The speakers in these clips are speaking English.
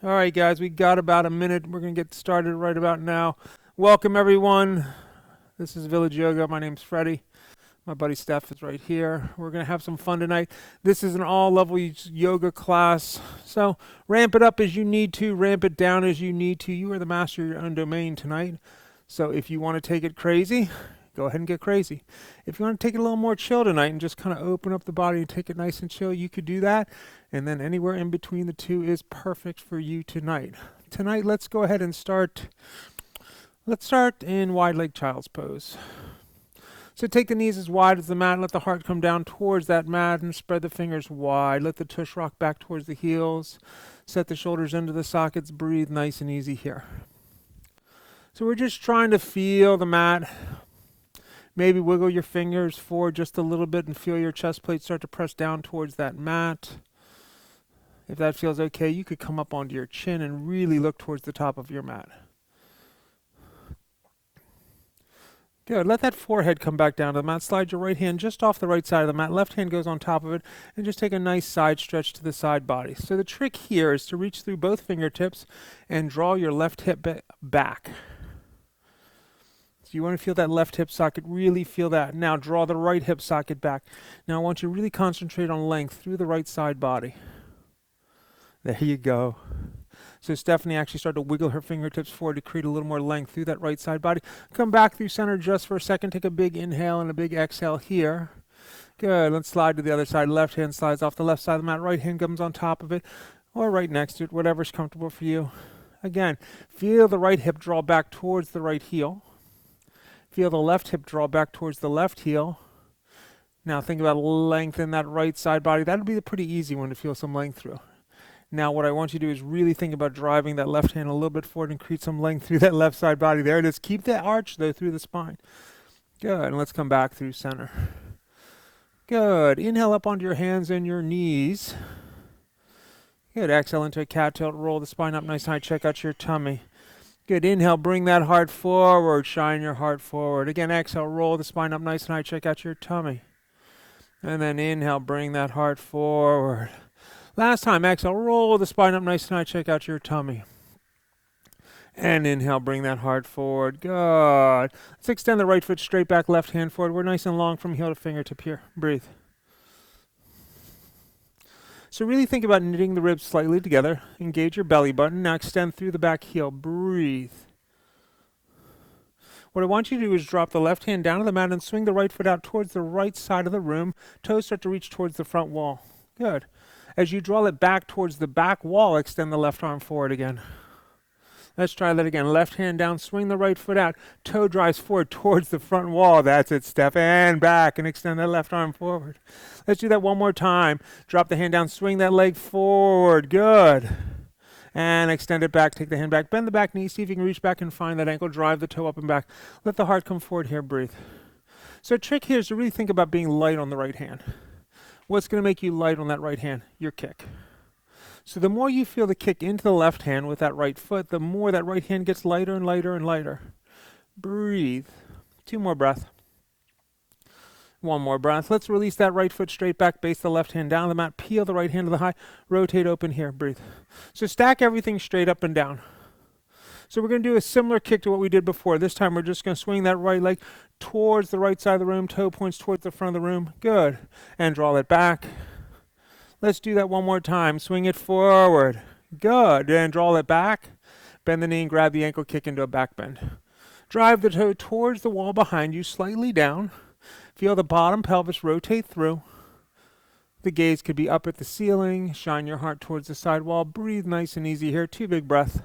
All right, guys, we got about a minute. We're going to get started right about now. Welcome, everyone. This is Village Yoga. My name's Freddy. My buddy Steph is right here. We're going to have some fun tonight. This is an all-level yoga class, so ramp it up as you need to, ramp it down as you need to. You are the master of your own domain tonight, so if you want to take it crazy, go ahead and get crazy. If you want to take it a little more chill tonight and just kind of open up the body and take it nice and chill, you could do that. And then anywhere in between the two is perfect for you tonight. Tonight, let's go ahead and start. Let's start in wide leg child's pose. So take the knees as wide as the mat. Let the heart come down towards that mat and spread the fingers wide. Let the tush rock back towards the heels. Set the shoulders into the sockets. Breathe nice and easy here. So we're just trying to feel the mat. Maybe wiggle your fingers forward just a little bit and feel your chest plate start to press down towards that mat. If that feels okay, you could come up onto your chin and really look towards the top of your mat. Good. Let that forehead come back down to the mat. Slide your right hand just off the right side of the mat. Left hand goes on top of it. And just take a nice side stretch to the side body. So the trick here is to reach through both fingertips and draw your left hip back. So you want to feel that left hip socket, really feel that. Now draw the right hip socket back. Now I want you to really concentrate on length through the right side body. There you go. So Stephanie actually started to wiggle her fingertips forward to create a little more length through that right side body. Come back through center just for a second. Take a big inhale and a big exhale here. Good. Let's slide to the other side. Left hand slides off the left side of the mat. Right hand comes on top of it or right next to it, whatever's comfortable for you. Again, feel the right hip draw back towards the right heel. Feel the left hip draw back towards the left heel. Now think about length in that right side body. That'll be a pretty easy one to feel some length through. Now what I want you to do is really think about driving that left hand a little bit forward and create some length through that left side body. There it is. Keep that arch though through the spine. Good. And let's come back through center. Good. Inhale up onto your hands and your knees. Good. Exhale into a cat tilt. Roll the spine up nice and high. Check out your tummy. Good. Inhale. Bring that heart forward. Shine your heart forward. Again, exhale. Roll the spine up nice and high. Check out your tummy. And then inhale. Bring that heart forward. Last time, exhale, roll the spine up nice and high, check out your tummy. And inhale, bring that heart forward. Good. Let's extend the right foot straight back, left hand forward. We're nice and long from heel to fingertip here. Breathe. So really think about knitting the ribs slightly together. Engage your belly button. Now extend through the back heel. Breathe. What I want you to do is drop the left hand down to the mat and swing the right foot out towards the right side of the room. Toes start to reach towards the front wall. Good. As you draw it back towards the back wall, extend the left arm forward again. Let's try that again. Left hand down, swing the right foot out. Toe drives forward towards the front wall. That's it. Step and back and extend that left arm forward. Let's do that one more time. Drop the hand down, swing that leg forward. Good. And extend it back. Take the hand back. Bend the back knee. See if you can reach back and find that ankle. Drive the toe up and back. Let the heart come forward here. Breathe. So the trick here is to really think about being light on the right hand. What's going to make you light on that right hand? Your kick. So the more you feel the kick into the left hand with that right foot, the more that right hand gets lighter and lighter and lighter. Breathe. 2 more breaths. 1 more breath. Let's release that right foot straight back, base the left hand down the mat, peel the right hand to the high, rotate open here. Breathe. So stack everything straight up and down. So we're going to do a similar kick to what we did before. This time we're just going to swing that right leg towards the right side of the room. Toe points towards the front of the room. Good. And draw it back. Let's do that one more time. Swing it forward. Good. And draw it back. Bend the knee and grab the ankle, kick into a back bend. Drive the toe towards the wall behind you, slightly down. Feel the bottom pelvis rotate through. The gaze could be up at the ceiling. Shine your heart towards the side wall. Breathe nice and easy here. 2 big breaths.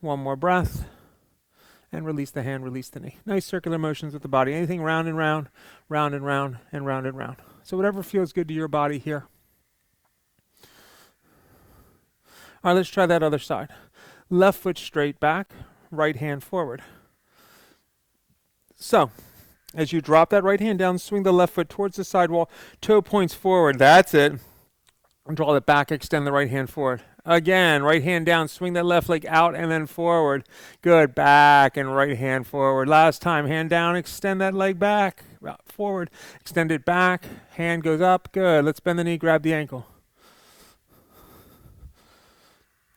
1 more breath, and release the hand, release the knee. Nice circular motions with the body. Anything round and round, round and round, and round and round. So whatever feels good to your body here. All right, let's try that other side. Left foot straight back, right hand forward. So, as you drop that right hand down, swing the left foot towards the side wall, toe points forward. That's it. Draw it back, extend the right hand forward. Again, right hand down, swing that left leg out and then forward. Good, back and right hand forward. Last time, hand down, extend that leg back, forward, extend it back, hand goes up. Good, let's bend the knee, grab the ankle.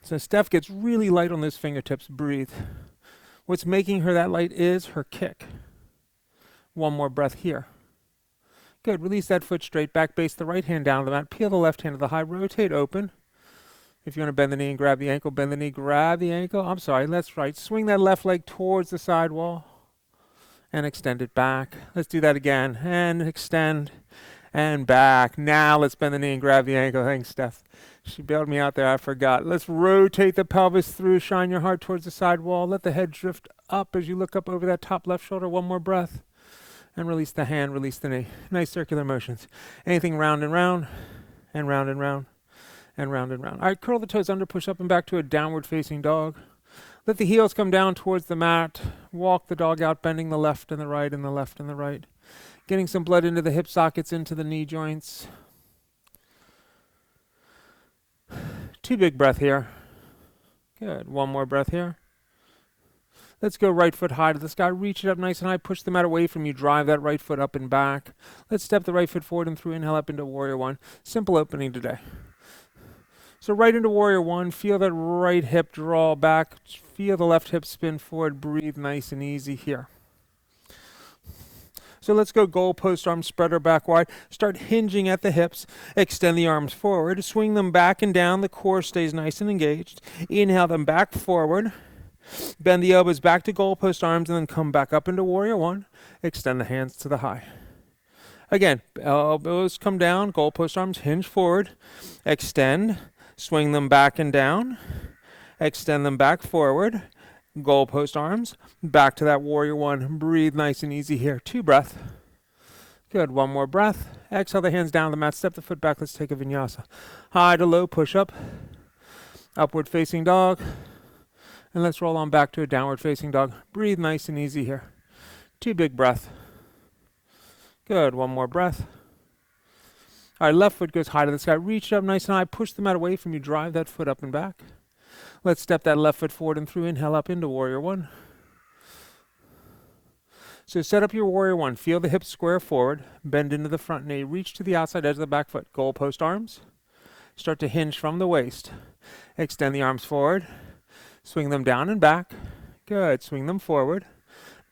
So Steph gets really light on those fingertips. Breathe. What's making her that light is her kick. One more breath here. Good. Release that foot straight back. Base the right hand down to the mat. Peel the left hand to the high. Rotate open. If you want to bend the knee and grab the ankle, bend the knee, grab the ankle. I'm sorry, that's right. Swing that left leg towards the side wall and extend it back. Let's do that again. And extend and back. Now let's bend the knee and grab the ankle. Thanks, Steph. She bailed me out there. I forgot. Let's rotate the pelvis through. Shine your heart towards the side wall. Let the head drift up as you look up over that top left shoulder. One more breath. And release the hand, release the knee. Nice circular motions. Anything round and round, and round and round, and round and round. All right, curl the toes under, push up and back to a downward facing dog. Let the heels come down towards the mat. Walk the dog out, bending the left and the right and the left and the right. Getting some blood into the hip sockets, into the knee joints. 2 big breath here. Good. 1 more breath here. Let's go right foot high to the sky. Reach it up nice and high. Push the mat away from you. Drive that right foot up and back. Let's step the right foot forward and through. Inhale up into Warrior One. Simple opening today. So right into Warrior One. Feel that right hip draw back. Feel the left hip spin forward. Breathe nice and easy here. So let's go goal post arm spreader back wide. Start hinging at the hips. Extend the arms forward. Swing them back and down. The core stays nice and engaged. Inhale them back forward. Bend the elbows back to goalpost arms and then come back up into Warrior One. Extend the hands to the high. Again, elbows come down, goalpost arms hinge forward. Extend, swing them back and down. Extend them back forward. Goalpost arms, back to that Warrior One. Breathe nice and easy here. 2 breaths. Good, 1 more breath. Exhale the hands down to the mat, step the foot back. Let's take a vinyasa. High to low push up. Upward facing dog. And let's roll on back to a downward facing dog. Breathe nice and easy here. 2 big breaths. Good. 1 more breath. All right, left foot goes high to the sky. Reach up nice and high. Push the mat away from you. Drive that foot up and back. Let's step that left foot forward and through. Inhale up into Warrior One. So set up your Warrior One. Feel the hips square forward. Bend into the front knee. Reach to the outside edge of the back foot. Goalpost arms. Start to hinge from the waist. Extend the arms forward. Swing them down and back. Good. Swing them forward.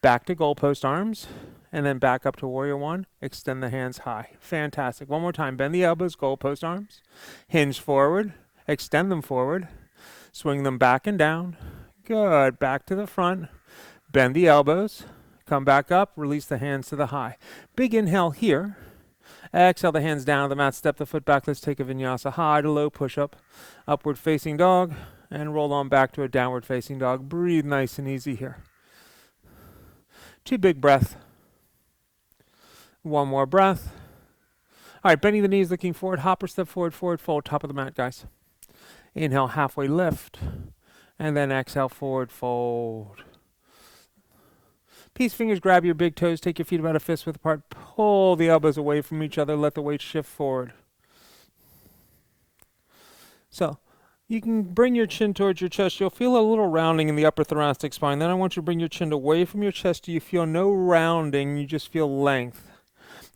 Back to goalpost arms. And then back up to Warrior One. Extend the hands high. Fantastic. One more time. Bend the elbows, goalpost arms. Hinge forward. Extend them forward. Swing them back and down. Good. Back to the front. Bend the elbows. Come back up. Release the hands to the high. Big inhale here. Exhale the hands down to the mat. Step the foot back. Let's take a vinyasa. High to low push up. Upward facing dog. And roll on back to a downward facing dog. Breathe nice and easy here. 2 big breaths. 1 more breath. All right, bending the knees, looking forward. Hopper step forward, forward fold, top of the mat, guys. Inhale, halfway lift. And then exhale, forward fold. Peace fingers, grab your big toes. Take your feet about a fist width apart. Pull the elbows away from each other. Let the weight shift forward. So, you can bring your chin towards your chest. You'll feel a little rounding in the upper thoracic spine. Then I want you to bring your chin away from your chest. You feel no rounding. You just feel length.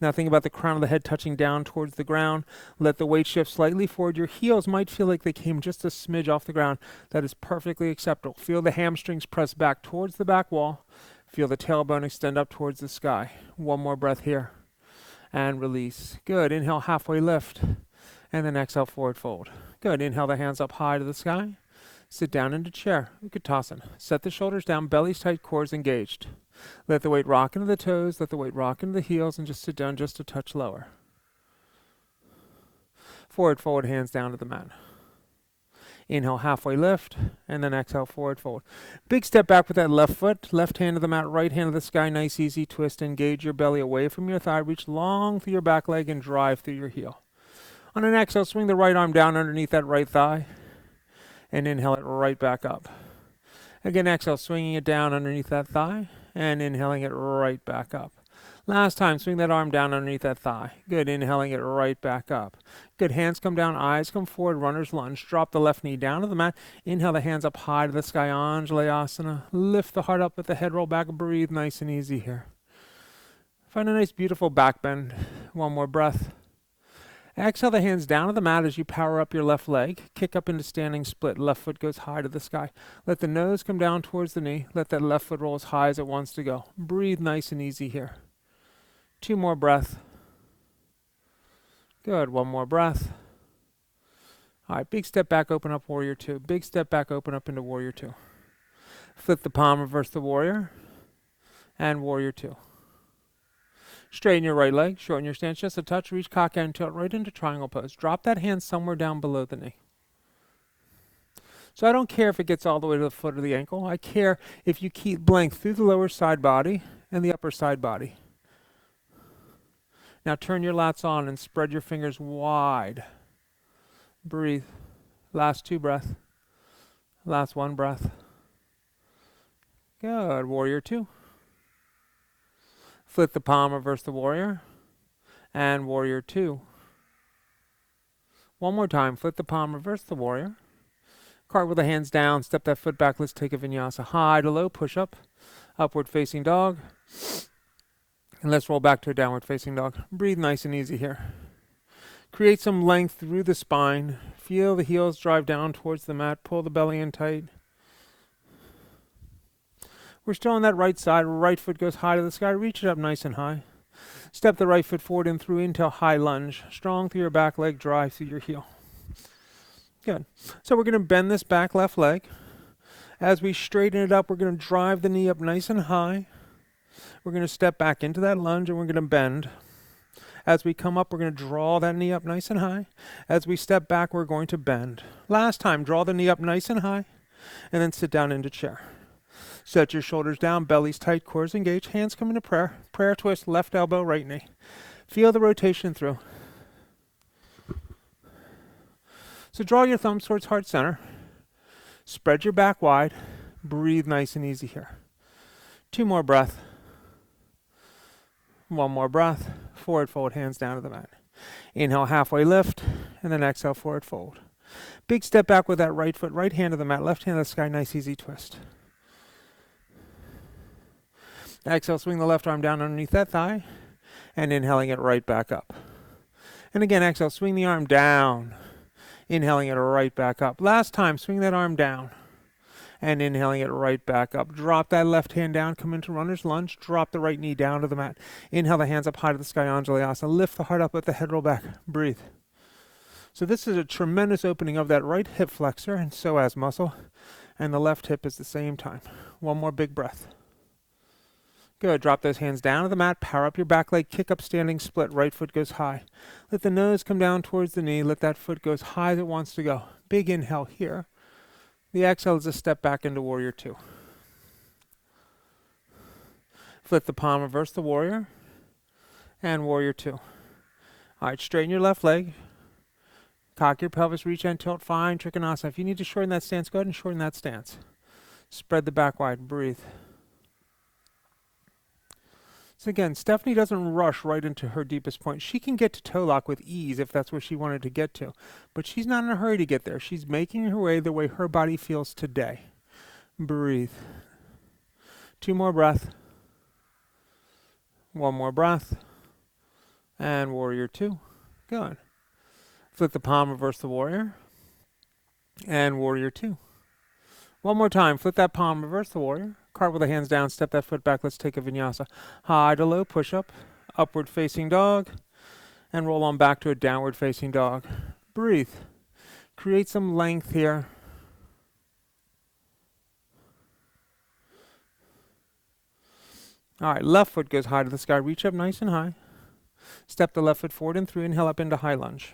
Now think about the crown of the head touching down towards the ground. Let the weight shift slightly forward. Your heels might feel like they came just a smidge off the ground. That is perfectly acceptable. Feel the hamstrings press back towards the back wall. Feel the tailbone extend up towards the sky. 1 more breath here. And release. Good. Inhale, halfway lift. And then exhale, forward fold. Good. Inhale the hands up high to the sky. Sit down into chair. Utkatasana. Set the shoulders down, belly's tight, core's engaged. Let the weight rock into the toes, let the weight rock into the heels, and just sit down just a touch lower. Forward fold, hands down to the mat. Inhale, halfway lift, and then exhale, forward fold. Big step back with that left foot, left hand to the mat, right hand to the sky. Nice, easy twist. Engage your belly away from your thigh. Reach long through your back leg and drive through your heel. On an exhale, swing the right arm down underneath that right thigh and inhale it right back up. Again, exhale, swinging it down underneath that thigh and inhaling it right back up. Last time, swing that arm down underneath that thigh. Good, inhaling it right back up. Good, hands come down, eyes come forward, runner's lunge. Drop the left knee down to the mat. Inhale the hands up high to the sky, Anjalayasana. Lift the heart up with the head roll back. Breathe nice and easy here. Find a nice, beautiful back bend. 1 more breath. Exhale the hands down to the mat as you power up your left leg. Kick up into standing split. Left foot goes high to the sky. Let the nose come down towards the knee. Let that left foot roll as high as it wants to go. Breathe nice and easy here. 2 more breaths. Good. 1 more breath. All right, big step back, open up, warrior 2. Big step back, open up into warrior 2. Flip the palm, reverse the warrior, and warrior 2. Straighten your right leg, shorten your stance just a touch, reach cock and tilt right into triangle pose. Drop that hand somewhere down below the knee. So I don't care if it gets all the way to the foot or the ankle. I care if you keep length through the lower side body and the upper side body. Now turn your lats on and spread your fingers wide. Breathe. Last 2 breaths. Last 1 breath. Good. Warrior 2. Flip the palm, reverse the warrior. And warrior 2. 1 more time. Flip the palm, reverse the warrior. Cartwheel the hands down. Step that foot back. Let's take a vinyasa. High to low. Push up. Upward facing dog. And let's roll back to a downward facing dog. Breathe nice and easy here. Create some length through the spine. Feel the heels drive down towards the mat. Pull the belly in tight. We're still on that right side. Right foot goes high to the sky. Reach it up nice and high. Step the right foot forward and through into a high lunge. Strong through your back leg. Drive through your heel. Good. So we're going to bend this back left leg. As we straighten it up, we're going to drive the knee up nice and high. We're going to step back into that lunge and we're going to bend. As we come up, we're going to draw that knee up nice and high. As we step back, we're going to bend. Last time, draw the knee up nice and high, and then sit down into chair. Set your shoulders down, belly's tight, cores engaged, hands come into prayer. Prayer twist, left elbow, right knee. Feel the rotation through. So draw your thumbs towards heart center. Spread your back wide. Breathe nice and easy here. 2 more breaths. 1 more breath. Forward fold, hands down to the mat. Inhale, halfway lift, and then exhale, forward fold. Big step back with that right foot, right hand to the mat, left hand to the sky, nice easy twist. Exhale, swing the left arm down underneath that thigh, and inhaling it right back up. And again, exhale, swing the arm down, inhaling it right back up. Last time, swing that arm down, and inhaling it right back up. Drop that left hand down, come into runner's lunge, drop the right knee down to the mat. Inhale the hands up high to the sky, Anjali-asana. Lift the heart up, let the head roll back. Breathe. So this is a tremendous opening of that right hip flexor and psoas muscle, and the left hip is the same time. 1 more big breath. Good. Drop those hands down to the mat, power up your back leg, kick up standing split, right foot goes high. Let the nose come down towards the knee, let that foot go as high as it wants to go. Big inhale here. The exhale is a step back into warrior 2. Flip the palm, reverse the warrior, and warrior 2. All right, straighten your left leg. Cock your pelvis, reach and tilt, fine, Trikonasana. If you need to shorten that stance, go ahead and shorten that stance. Spread the back wide, breathe. So again, Stephanie doesn't rush right into her deepest point. She can get to toe lock with ease if that's where she wanted to get to. But she's not in a hurry to get there. She's making her way the way her body feels today. Breathe. 2 more breaths. 1 more breath. And warrior 2. Good. Flip the palm, reverse the warrior. And warrior 2. 1 more time. Flip that palm, reverse the warrior. Cartwheel the hands down, step that foot back. Let's take a vinyasa. High to low, push up. Upward facing dog. And roll on back to a downward facing dog. Breathe. Create some length here. All right, left foot goes high to the sky. Reach up nice and high. Step the left foot forward and through. Inhale up into high lunge.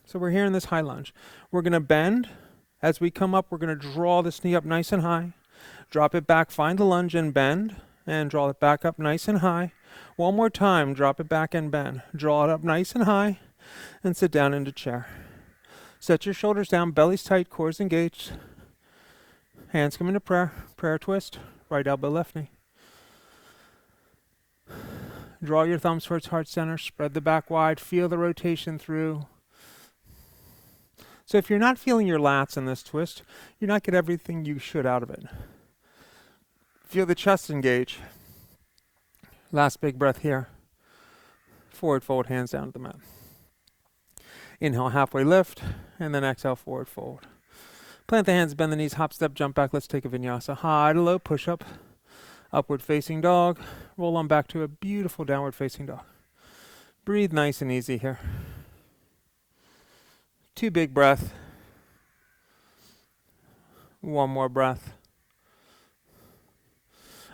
So we're here in this high lunge. We're going to bend. As we come up, we're going to draw this knee up nice and high. Drop it back, find the lunge and bend. And draw it back up nice and high. 1 more time, drop it back and bend. Draw it up nice and high. And sit down into chair. Set your shoulders down, belly's tight, cores engaged. Hands come into prayer. Prayer twist. Right elbow, left knee. Draw your thumbs towards heart center. Spread the back wide. Feel the rotation through. So if you're not feeling your lats in this twist, you're not getting everything you should out of it. Feel the chest engage. Last big breath here. forward fold, hands down to the mat. Inhale, halfway lift, and then exhale, forward fold. Plant the hands, bend the knees, hop, step, jump back. Let's take a vinyasa. High to low, push up, upward facing dog. Roll on back to a beautiful downward facing dog. Breathe nice and easy here. 2 big breaths. 1 more breath.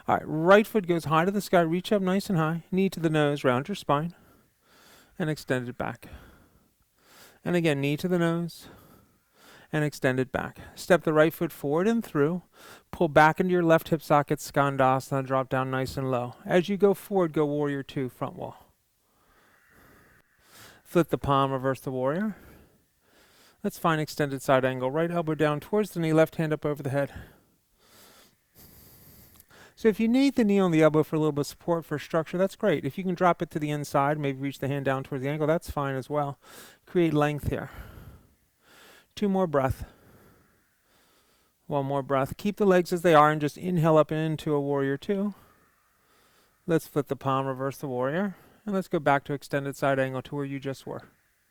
All right, right foot goes high to the sky. Reach up nice and high. Knee to the nose, round your spine, and extend it back. And again, knee to the nose, and extend it back. Step the right foot forward and through. Pull back into your left hip socket, Skandasana, drop down nice and low. As you go forward, go warrior 2, front wall. Flip the palm, reverse the warrior. Let's find extended side angle. Right elbow down towards the knee, left hand up over the head. So if you need the knee on the elbow for a little bit of support for structure, that's great. If you can drop it to the inside, maybe reach the hand down towards the ankle, that's fine as well. Create length here. 2 more breaths. 1 more breath. Keep the legs as they are and just inhale up into a warrior 2. Let's flip the palm, reverse the warrior. And let's go back to extended side angle to where you just were.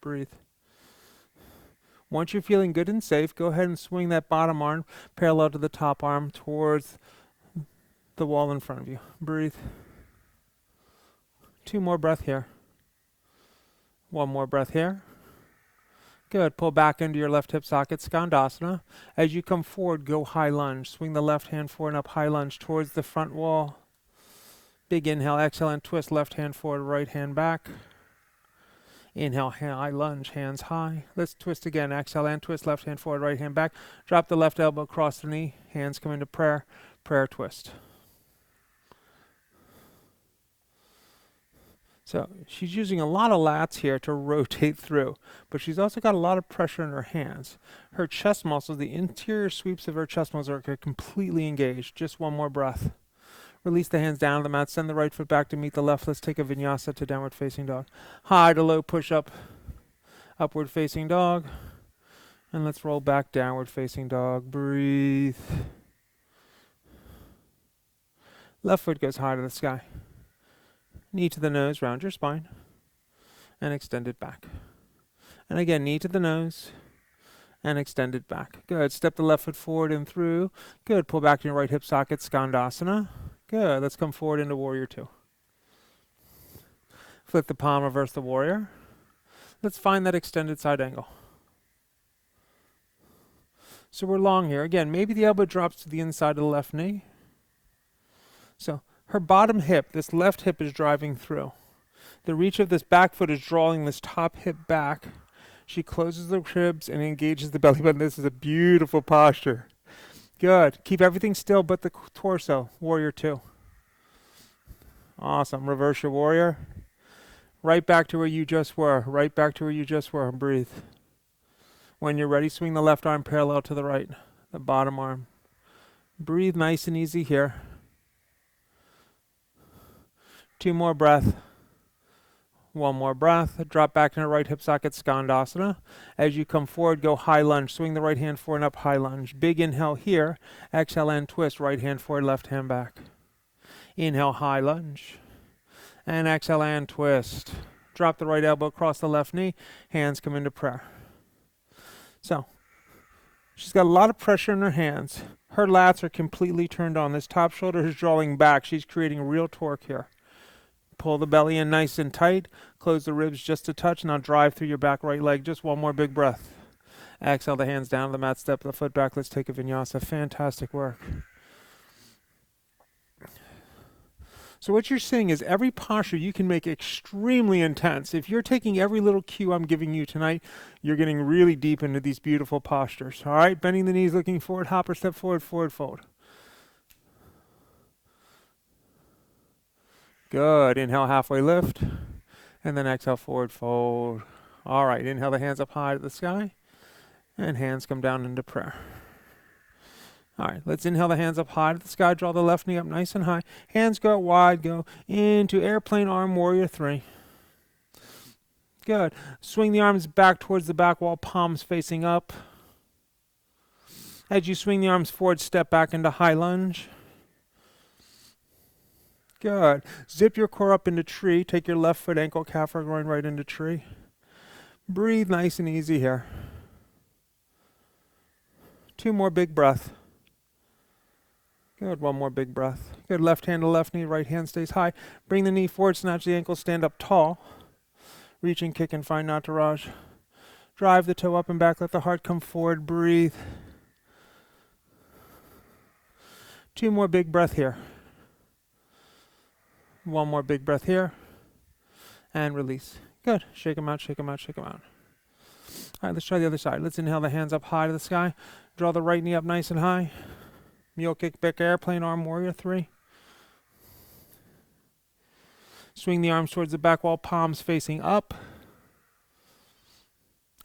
Breathe. Once you're feeling good and safe, go ahead and swing that bottom arm parallel to the top arm towards the wall in front of you. Breathe. 2 more breaths here. 1 more breath here. Good. Pull back into your left hip socket, Skandasana. As you come forward, go high lunge. Swing the left hand forward and up, high lunge towards the front wall. Big inhale, exhale, and twist. Left hand forward, right hand back. Inhale, high lunge, hands high. Let's twist again. Exhale and twist. Left hand forward, right hand back. Drop the left elbow across the knee. Hands come into prayer. Prayer twist. So she's using a lot of lats here to rotate through, but she's also got a lot of pressure in her hands. Her chest muscles, the interior sweeps of her chest muscles are completely engaged. Just 1 more breath. Release the hands down to the mat. Send the right foot back to meet the left. Let's take a vinyasa to downward facing dog. High to low push up, upward facing dog. And let's roll back, downward facing dog. Breathe. Left foot goes high to the sky. Knee to the nose, round your spine. And extend it back. And again, knee to the nose. And extend it back. Good. Step the left foot forward and through. Good. Pull back to your right hip socket, Skandasana. Good. Let's come forward into warrior 2. Flip the palm, reverse the warrior. Let's find that extended side angle. So we're long here. Again, maybe the elbow drops to the inside of the left knee. So her bottom hip, this left hip is driving through. The reach of this back foot is drawing this top hip back. She closes the ribs and engages the belly button. This is a beautiful posture. Good. Keep everything still but the torso. Warrior 2. Awesome. Reverse your warrior. Right back to where you just were. Right back to where you just were. Breathe. When you're ready, swing the left arm parallel to the right. The bottom arm. Breathe nice and easy here. 2 more breaths. 1 more breath. Drop back to the right hip socket, Skandasana. As you come forward, go high lunge. Swing the right hand forward and up, high lunge. Big inhale here. Exhale and twist. Right hand forward, left hand back. Inhale, high lunge. And exhale and twist. Drop the right elbow across the left knee. Hands come into prayer. So, she's got a lot of pressure in her hands. Her lats are completely turned on. This top shoulder is drawing back. She's creating real torque here. Pull the belly in nice and tight. Close the ribs just a touch. Now drive through your back right leg. Just 1 more big breath. Exhale the hands down to the mat. Step the foot back. Let's take a vinyasa. Fantastic work. So what you're seeing is every posture you can make extremely intense. If you're taking every little cue I'm giving you tonight, you're getting really deep into these beautiful postures. All right, bending the knees, looking forward, hopper, step forward, forward fold. Good. Inhale, halfway lift. And then exhale, forward fold. All right. Inhale the hands up high to the sky. And hands come down into prayer. All right. Let's inhale the hands up high to the sky. Draw the left knee up nice and high. Hands go out wide. Go into airplane arm warrior 3. Good. Swing the arms back towards the back wall. Palms facing up. As you swing the arms forward, step back into high lunge. Good. Zip your core up into tree. Take your left foot, ankle, calf, or groin right into tree. Breathe nice and easy here. 2 more big breaths. Good. 1 more big breath. Good. Left hand to left knee. Right hand stays high. Bring the knee forward. Snatch the ankle. Stand up tall. Reach and kick and find Nataraj. Drive the toe up and back. Let the heart come forward. Breathe. 2 more big breath here. 1 more big breath here. And release. Good. Shake them out, shake them out, shake them out. All right, let's try the other side. Let's inhale the hands up high to the sky. Draw the right knee up nice and high. Mule kick back airplane arm warrior 3. Swing the arms towards the back wall, palms facing up.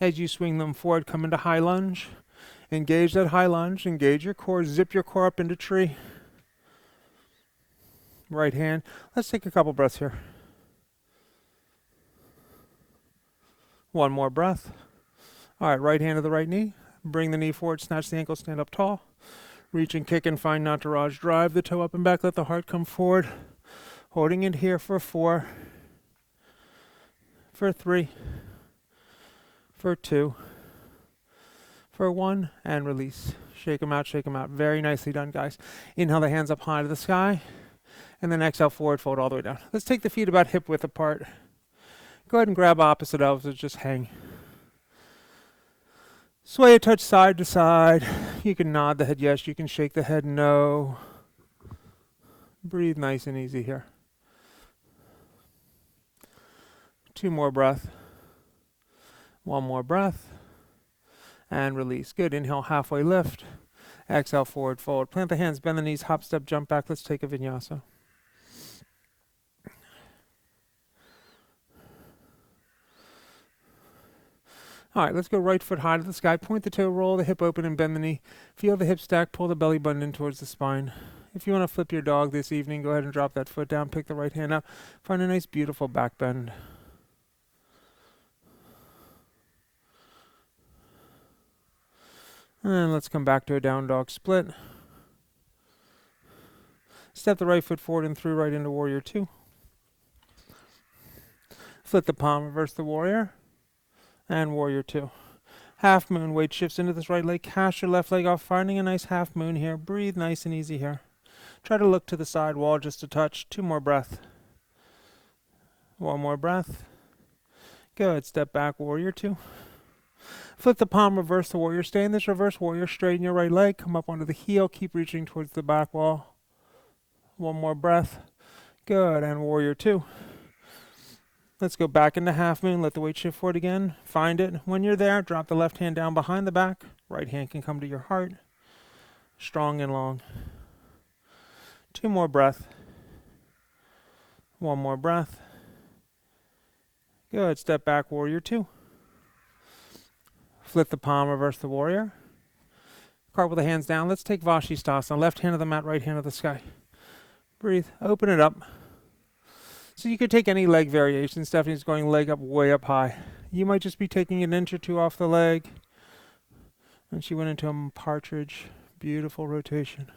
As you swing them forward, come into high lunge. Engage that high lunge, engage your core, zip your core up into tree. Right hand. Let's take a couple breaths here. 1 more breath. All right, right hand to the right knee. Bring the knee forward, snatch the ankle, stand up tall. Reach and kick and find Nataraj. Drive the toe up and back, let the heart come forward. Holding it here for 4, for 3, for 2, for 1, and release. Shake them out, shake them out. Very nicely done, guys. Inhale the hands up high to the sky, and then exhale forward, fold all the way down. Let's take the feet about hip width apart. Go ahead and grab opposite elbows, just hang. Sway a touch side to side. You can nod the head yes, you can shake the head no. Breathe nice and easy here. 2 more breaths. 1 more breath. And release. Good. Inhale, halfway lift. Exhale, forward fold. Plant the hands, bend the knees, hop, step, jump back. Let's take a vinyasa. All right, let's go right foot high to the sky. Point the toe, roll the hip open and bend the knee. Feel the hip stack, pull the belly button in towards the spine. If you want to flip your dog this evening, go ahead and drop that foot down, pick the right hand up. Find a nice, beautiful back bend. And let's come back to a down dog split. Step the right foot forward and through right into warrior 2. Flip the palm, reverse the warrior. And warrior 2. Half moon, weight shifts into this right leg. Cast your left leg off, finding a nice half moon here. Breathe nice and easy here. Try to look to the side wall just a touch. 2 more breaths. 1 more breath. Good. Step back, warrior 2. Flip the palm, reverse the warrior. Stay in this reverse warrior. Straighten your right leg. Come up onto the heel. Keep reaching towards the back wall. 1 more breath. Good. And warrior 2. Let's go back into half moon. Let the weight shift forward again. Find it. When you're there, drop the left hand down behind the back. Right hand can come to your heart. Strong and long. 2 more breaths. 1 more breath. Good. Step back, warrior 2. Flip the palm, reverse the warrior. Cartwheel the hands down. Let's take Vashisthasana. Left hand of the mat, right hand of the sky. Breathe. Open it up. So you could take any leg variation. Stephanie's going leg up, way up high. You might just be taking an inch or 2 off the leg. And she went into a partridge. Beautiful rotation.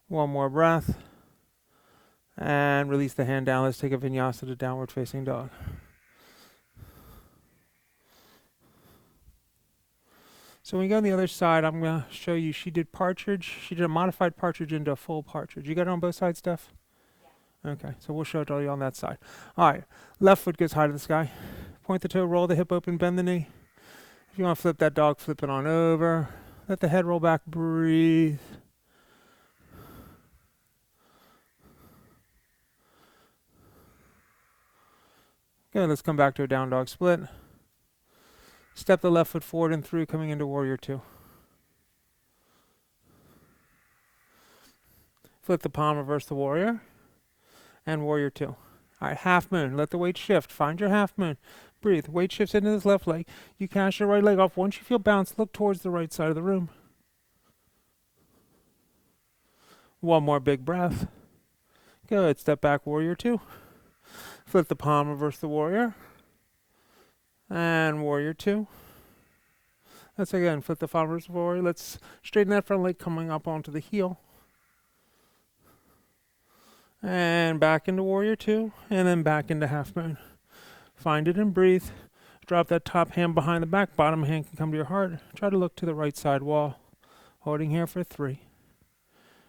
1 more breath. And release the hand down. Let's take a vinyasa to downward facing dog. So when you go on the other side, I'm going to show you, she did partridge. She did a modified partridge into a full partridge. You got it on both sides, Steph? Yeah. Okay, so we'll show it to you on that side. All right, left foot goes high to the sky. Point the toe, roll the hip open, bend the knee. If you want to flip that dog, flip it on over. Let the head roll back, breathe. Good, let's come back to a down dog split. Step the left foot forward and through, coming into warrior 2. Flip the palm, reverse the warrior. And warrior 2. All right, half moon. Let the weight shift. Find your half moon. Breathe. Weight shifts into this left leg. You cast your right leg off. Once you feel bounce, look towards the right side of the room. 1 more big breath. Good. Step back, warrior 2. Flip the palm, reverse the warrior. And warrior 2. Let's again flip the palm, reverse the warrior. Let's straighten that front leg coming up onto the heel. And back into warrior two, and then back into half moon. Find it and breathe. Drop that top hand behind the back, bottom hand can come to your heart. Try to look to the right side wall. Holding here for 3,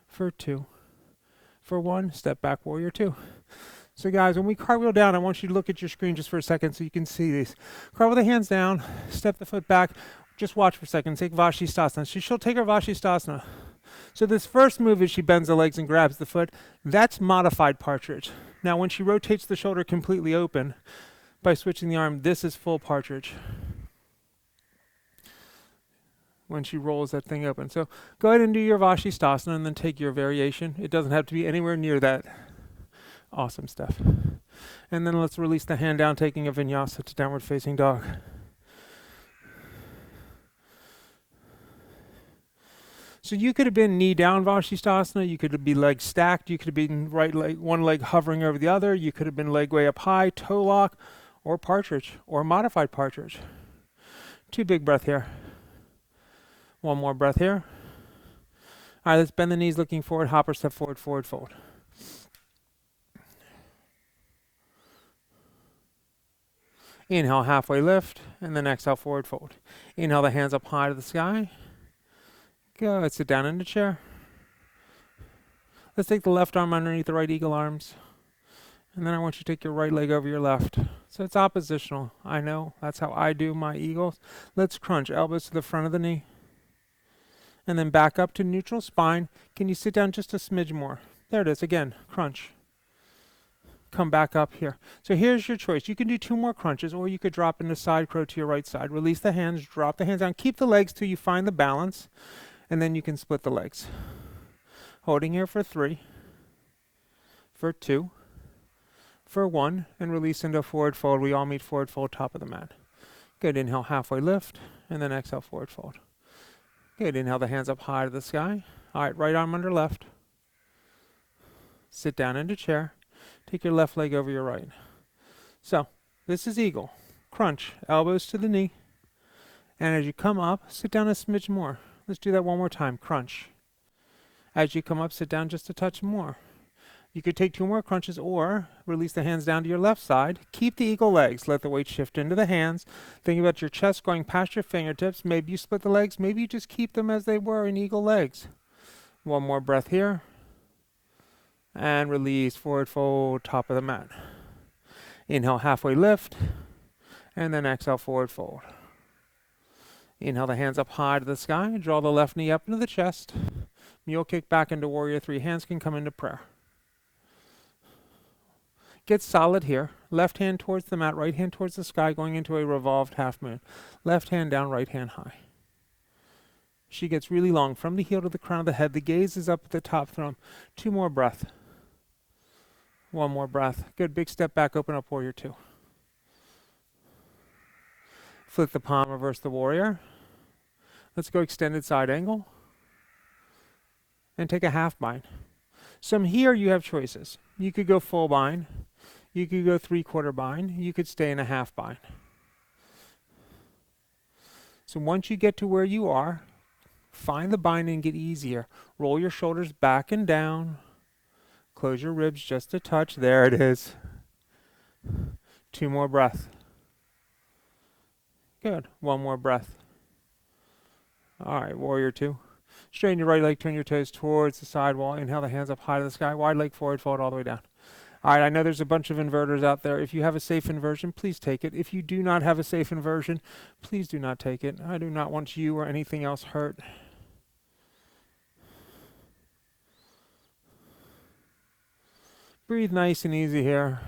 for 2, for 1, step back, warrior two. So guys, when we cartwheel down, I want you to look at your screen just for a second so you can see these. Cartwheel the hands down, step the foot back, just watch for a second, take Vashisthasana. So she'll take her Vashisthasana. So this first move is she bends the legs and grabs the foot. That's modified partridge. Now when she rotates the shoulder completely open, by switching the arm, this is full partridge. When she rolls that thing open. So go ahead and do your Vashisthasana and then take your variation. It doesn't have to be anywhere near that. Awesome stuff. And then let's release the hand down, taking a vinyasa to downward facing dog. So you could have been knee down Vashisthasana, you could be legs stacked, you could have been right leg, one leg hovering over the other, you could have been leg way up high, toe lock, or partridge, or modified partridge. 2 big breath here. 1 more breath here. All right, let's bend the knees looking forward, hopper step forward, forward fold. Inhale, halfway lift, and then exhale, forward fold. Inhale, the hands up high to the sky. Good, sit down in the chair. Let's take the left arm underneath the right eagle arms. And then I want you to take your right leg over your left. So it's oppositional. I know, that's how I do my eagles. Let's crunch, elbows to the front of the knee. And then back up to neutral spine. Can you sit down just a smidge more? There it is, again, crunch. Come back up here. So here's your choice. You can do 2 more crunches, or you could drop into side crow to your right side. Release the hands, drop the hands down. Keep the legs till you find the balance, and then you can split the legs. Holding here for 3, for 2, for 1, and release into forward fold. We all meet forward fold, top of the mat. Good, inhale, halfway lift, and then exhale, forward fold. Good, inhale the hands up high to the sky. All right, right arm under left. Sit down into chair. Take your left leg over your right. So, this is eagle. Crunch, elbows to the knee. And as you come up, sit down a smidge more. Let's do that 1 more time, crunch. As you come up, sit down just a touch more. You could take 2 more crunches or release the hands down to your left side. Keep the eagle legs. Let the weight shift into the hands. Think about your chest going past your fingertips. Maybe you split the legs. Maybe you just keep them as they were in eagle legs. 1 more breath here. And release, forward fold, top of the mat. Inhale, halfway lift. And then exhale, forward fold. Inhale the hands up high to the sky. Draw the left knee up into the chest. Mule kick back into warrior 3. Hands can come into prayer. Get solid here. Left hand towards the mat, right hand towards the sky, going into a revolved half moon. Left hand down, right hand high. She gets really long from the heel to the crown of the head. The gaze is up at the top thumb. 2 more breath. 1 more breath. Good, big step back, open up warrior 2. Flip the palm, reverse the warrior. Let's go extended side angle. And take a half bind. So here you have choices. You could go full bind. You could go 3/4 bind. You could stay in a half bind. So once you get to where you are, find the bind and get easier. Roll your shoulders back and down. Close your ribs just a touch. There it is. 2 more breaths. Good. 1 more breath. All right, warrior 2. Straighten your right leg, turn your toes towards the side wall. Inhale the hands up high to the sky. Wide leg forward, fold all the way down. All right, I know there's a bunch of inverters out there. If you have a safe inversion, please take it. If you do not have a safe inversion, please do not take it. I do not want you or anything else hurt. Breathe nice and easy here.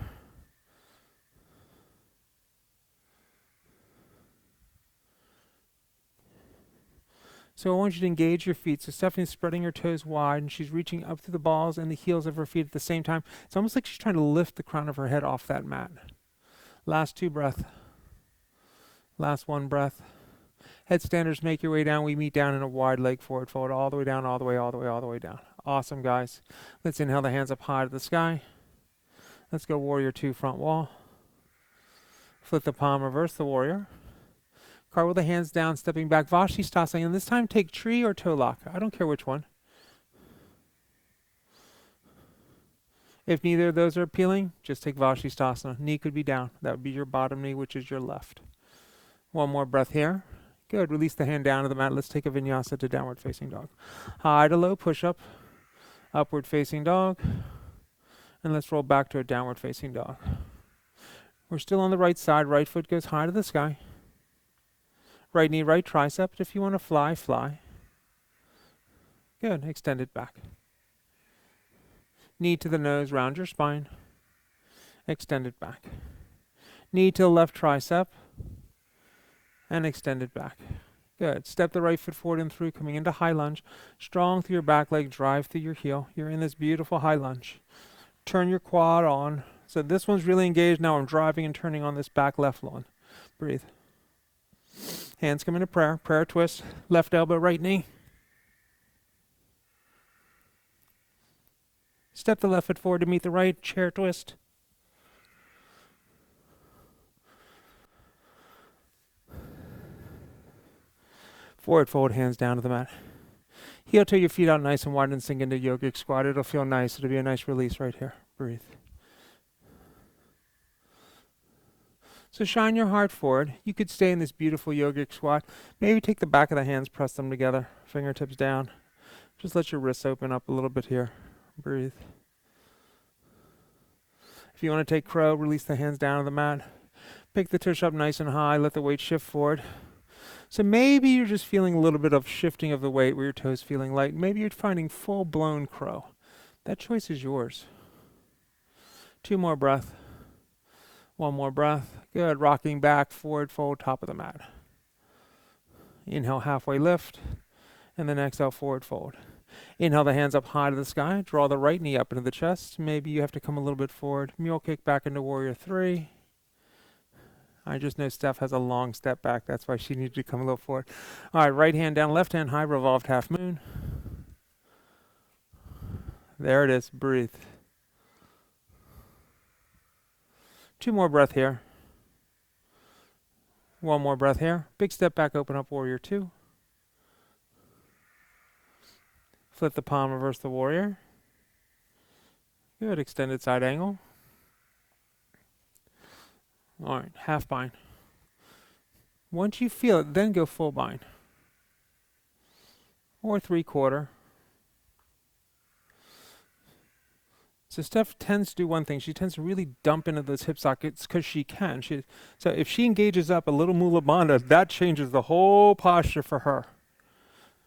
So I want you to engage your feet. So Stephanie's spreading her toes wide, and she's reaching up to the balls and the heels of her feet at the same time. It's almost like she's trying to lift the crown of her head off that mat. Last 2 breaths. Last 1 breath. Headstanders, make your way down. We meet down in a wide leg forward fold, all the way down, all the way, all the way, all the way down. Awesome, guys. Let's inhale the hands up high to the sky. Let's go warrior 2 front wall. Flip the palm, reverse the warrior. Cartwheel the hands down, stepping back, Vashisthasana, and this time take tree or toe lock. I don't care which one. If neither of those are appealing, just take Vashisthasana. Knee could be down. That would be your bottom knee, which is your left. One more breath here. Good. Release the hand down to the mat. Let's take a vinyasa to downward facing dog. High to low push-up, upward facing dog, and let's roll back to a downward facing dog. We're still on the right side. Right foot goes high to the sky. Right knee, right tricep. If you want to fly, fly. Good. Extend it back. Knee to the nose, round your spine. Extend it back. Knee to the left tricep. And extend it back. Good. Step the right foot forward and through, coming into high lunge. Strong through your back leg, drive through your heel. You're in this beautiful high lunge. Turn your quad on. So this one's really engaged. Now I'm driving and turning on this back left one. Breathe. Hands come into prayer. Prayer twist. Left elbow, right knee. Step the left foot forward to meet the right. Chair twist. Forward fold, hands down to the mat. Heel toe your feet out nice and wide and sink into yogic squat. It'll feel nice. It'll be a nice release right here. Breathe. So shine your heart forward. You could stay in this beautiful yogic squat. Maybe take the back of the hands, press them together. Fingertips down. Just let your wrists open up a little bit here. Breathe. If you want to take crow, release the hands down to the mat. Pick the tush up nice and high. Let the weight shift forward. So maybe you're just feeling a little bit of shifting of the weight where your toes feeling light. Maybe you're finding full-blown crow. That choice is yours. 2 more breath. 1 more breath. Good. Rocking back, forward fold, top of the mat. Inhale, halfway lift. And then exhale, forward fold. Inhale the hands up high to the sky. Draw the right knee up into the chest. Maybe you have to come a little bit forward. Mule kick back into warrior 3. I just know Steph has a long step back. That's why she needed to come a little forward. All right, right hand down, left hand high, revolved half moon. There it is. Breathe. 2 more breath here. 1 more breath here. Big step back, open up warrior 2. Flip the palm, reverse the warrior. Good. Extended side angle. All right, half bind. Once you feel it, then go full bind. Or 3/4. So Steph tends to do one thing. She tends to really dump into those hip sockets because she can. So if she engages up a little Mula Bandha, that changes the whole posture for her.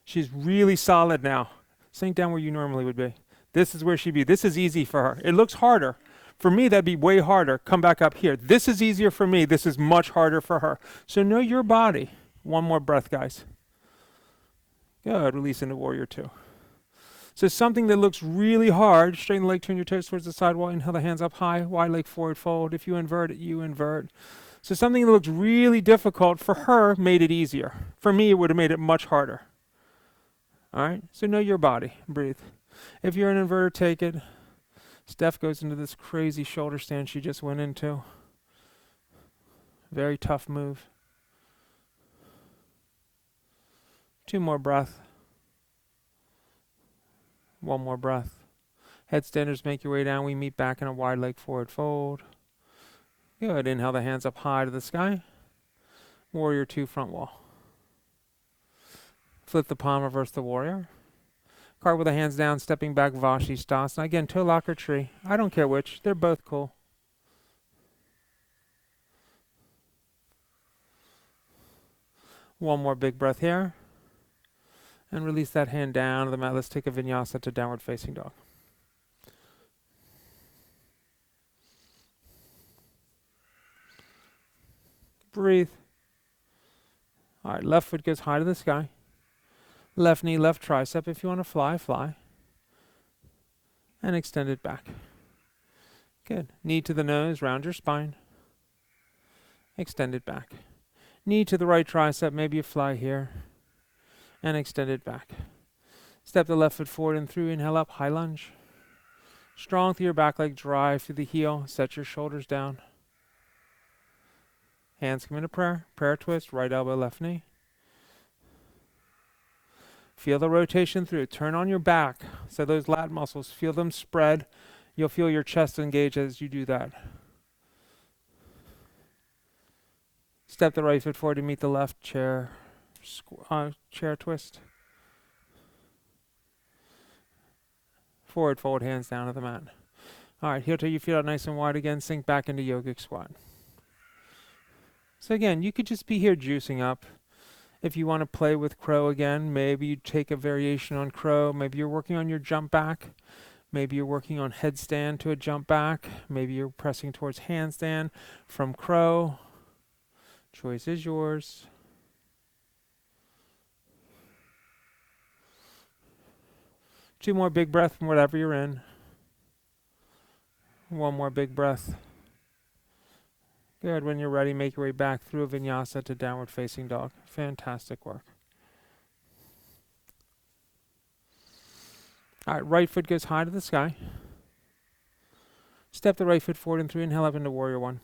She's really solid now. Sink down where you normally would be. This is where she'd be. This is easy for her. It looks harder. For me, that'd be way harder. Come back up here. This is easier for me. This is much harder for her. So know your body. 1 more breath, guys. Good. Release into warrior 2. So something that looks really hard, straighten the leg, turn your toes towards the sidewall, inhale the hands up high, wide leg forward fold. If you invert it, you invert. So something that looks really difficult for her made it easier. For me, it would have made it much harder. All right? So know your body. Breathe. If you're an inverter, take it. Steph goes into this crazy shoulder stand she just went into. Very tough move. 2 more breath. 1 more breath. Headstanders, make your way down. We meet back in a wide leg forward fold. Good. Inhale the hands up high to the sky. Warrior 2, front wall. Flip the palm, reverse the warrior. Cartwheel the hands down, stepping back, Vashisthasana. Again, toe lock or tree. I don't care which. They're both cool. One more big breath here. And release that hand down to the mat. Let's take a vinyasa to downward facing dog. Breathe. All right, left foot goes high to the sky. Left knee, left tricep. If you want to fly, fly. And extend it back. Good. Knee to the nose, round your spine. Extend it back. Knee to the right tricep, maybe you fly here. And extend it back. Step the left foot forward and through. Inhale up, high lunge. Strong through your back leg, drive through the heel. Set your shoulders down. Hands come into prayer. Prayer twist, right elbow, left knee. Feel the rotation through. Turn on your back. So those lat muscles, feel them spread. You'll feel your chest engage as you do that. Step the right foot forward to meet the left chair. Chair twist. Forward fold, hands down to the mat. All right, heel till your feet out nice and wide again. Sink back into yogic squat. So again, you could just be here juicing up. If you want to play with crow again, maybe you take a variation on crow. Maybe you're working on your jump back. Maybe you're working on headstand to a jump back. Maybe you're pressing towards handstand from crow. Choice is yours. Two more big breaths from whatever you're in. One more big breath. Good. When you're ready, make your way back through a vinyasa to downward facing dog. Fantastic work. All right, right foot goes high to the sky. Step the right foot forward and through. Inhale up into warrior one.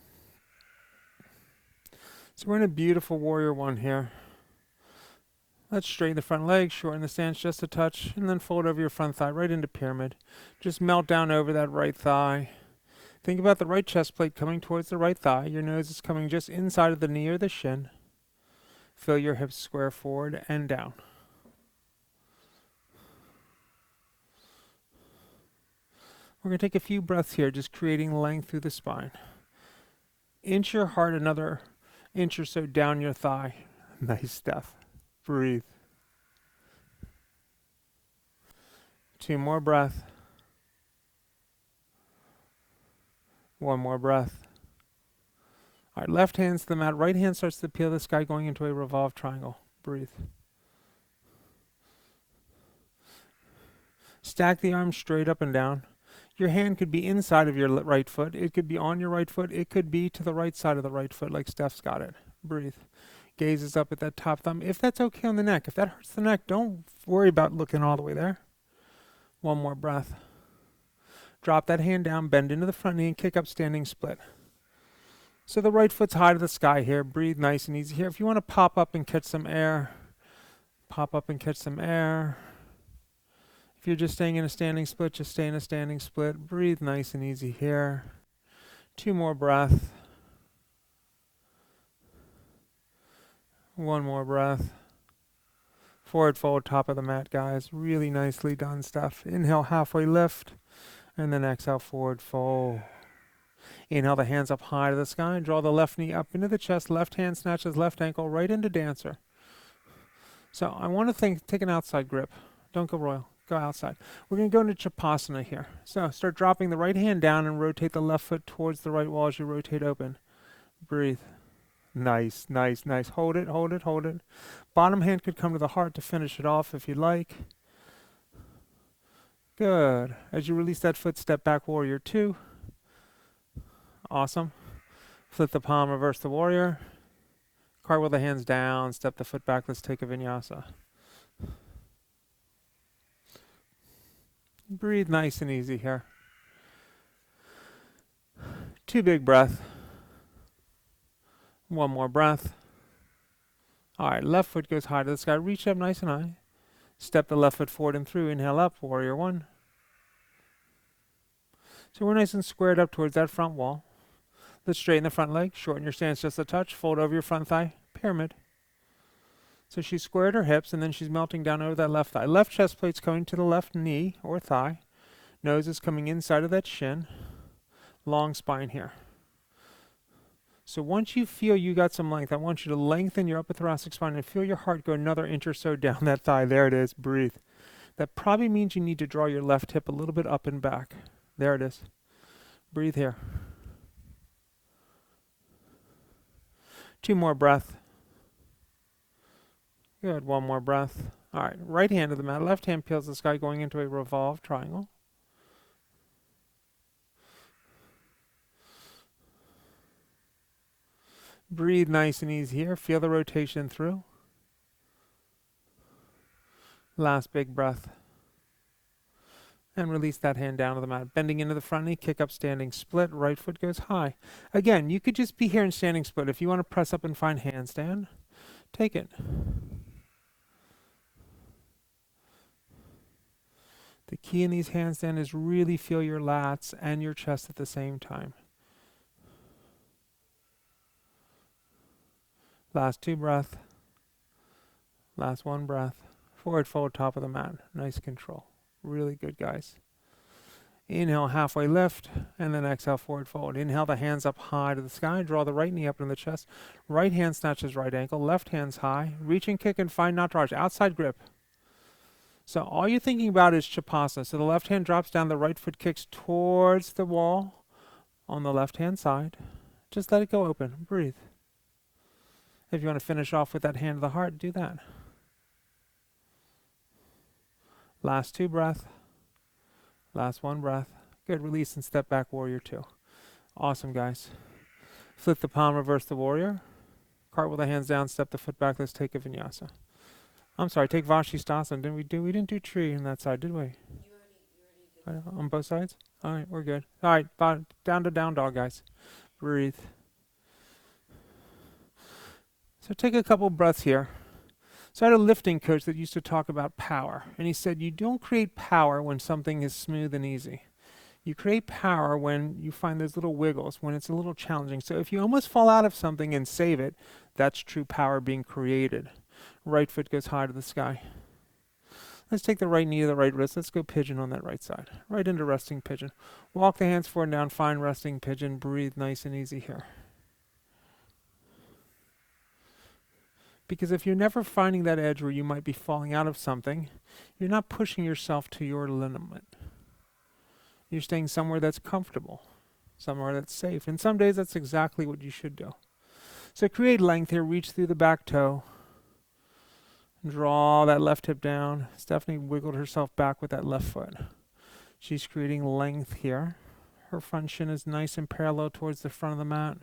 So we're in a beautiful warrior one here. Let's straighten the front leg, shorten the stance just a touch, and then fold over your front thigh right into pyramid. Just melt down over that right thigh. Think about the right chest plate coming towards the right thigh. Your nose is coming just inside of the knee or the shin. Feel your hips square forward and down. We're going to take a few breaths here, just creating length through the spine. Inch your heart another inch or so down your thigh. Nice stuff. Breathe. Two more breaths. One more breath. All right, left hand's to the mat. Right hand starts to peel the sky, going into a revolved triangle. Breathe. Stack the arms straight up and down. Your hand could be inside of your right foot. It could be on your right foot. It could be to the right side of the right foot, like Steph's got it. Breathe. Gaze is up at that top thumb. If that's okay on the neck, if that hurts the neck, don't worry about looking all the way there. One more breath. Drop that hand down, bend into the front knee, and kick up standing split. So the right foot's high to the sky here. Breathe nice and easy here. If you want to pop up and catch some air, pop up and catch some air. If you're just staying in a standing split, just stay in a standing split. Breathe nice and easy here. Two more breaths. One more breath. Forward fold, top of the mat, guys. Really nicely done stuff. Inhale, halfway lift. And then exhale, forward fold. Inhale the hands up high to the sky. Draw the left knee up into the chest. Left hand snatches left ankle right into dancer. So I want to take an outside grip. Don't go royal. Go outside. We're going to go into Chapasana here. So start dropping the right hand down and rotate the left foot towards the right wall as you rotate open. Breathe. Nice, nice, nice. Hold it, hold it, hold it. Bottom hand could come to the heart to finish it off if you'd like. Good. As you release that foot, step back, warrior two. Awesome. Flip the palm, reverse the warrior. Cartwheel the hands down, step the foot back. Let's take a vinyasa. Breathe nice and easy here. Two big breaths. One more breath. All right, left foot goes high to the sky. Reach up nice and high. Step the left foot forward and through. Inhale up, warrior one. So we're nice and squared up towards that front wall. Let's straighten the front leg. Shorten your stance just a touch. Fold over your front thigh. Pyramid. So she's squared her hips, and then she's melting down over that left thigh. Left chest plate's coming to the left knee or thigh. Nose is coming inside of that shin. Long spine here. So once you feel you got some length, I want you to lengthen your upper thoracic spine and feel your heart go another inch or so down that thigh. There it is. Breathe. That probably means you need to draw your left hip a little bit up and back. There it is. Breathe here. Two more breaths. Good. One more breath. All right. Right hand to the mat. Left hand peels the sky, going into a revolved triangle. Breathe nice and easy here. Feel the rotation through. Last big breath. And release that hand down to the mat. Bending into the front knee, kick up, standing split. Right foot goes high. Again, you could just be here in standing split. If you want to press up and find handstand, take it. The key in these handstand is really feel your lats and your chest at the same time. Last 2 breath. Last 1 breath. Forward fold, top of the mat. Nice control. Really good, guys. Inhale, halfway lift, and then exhale, forward fold. Inhale, the hands up high to the sky. Draw the right knee up into the chest. Right hand snatches right ankle. Left hand's high. Reach and kick and find not to arch. Outside grip. So all you're thinking about is Chapasa. So the left hand drops down, the right foot kicks towards the wall on the left hand side. Just let it go open. Breathe. If you want to finish off with that hand of the heart, do that. Last 2 breath. Last 1 breath. Good. Release and step back, warrior 2. Awesome, guys. Flip the palm, reverse the warrior. Cartwheel the hands down, step the foot back. Let's take a vinyasa. I'm sorry, take Vashisthasana. Didn't we do? We didn't do tree on that side, did we? You already did. On both sides? All right, we're good. All right, down to down dog, guys. Breathe. So take a couple breaths here. So I had a lifting coach that used to talk about power, and he said you don't create power when something is smooth and easy. You create power when you find those little wiggles, when it's a little challenging. So if you almost fall out of something and save it, that's true power being created. Right foot goes high to the sky. Let's take the right knee to the right wrist. Let's go pigeon on that right side. Right into resting pigeon. Walk the hands forward and down. Find resting pigeon. Breathe nice and easy here. Because if you're never finding that edge where you might be falling out of something, you're not pushing yourself to your limit. You're staying somewhere that's comfortable, somewhere that's safe. And some days that's exactly what you should do. So create length here. Reach through the back toe. Draw that left hip down. Stephanie wiggled herself back with that left foot. She's creating length here. Her front shin is nice and parallel towards the front of the mat.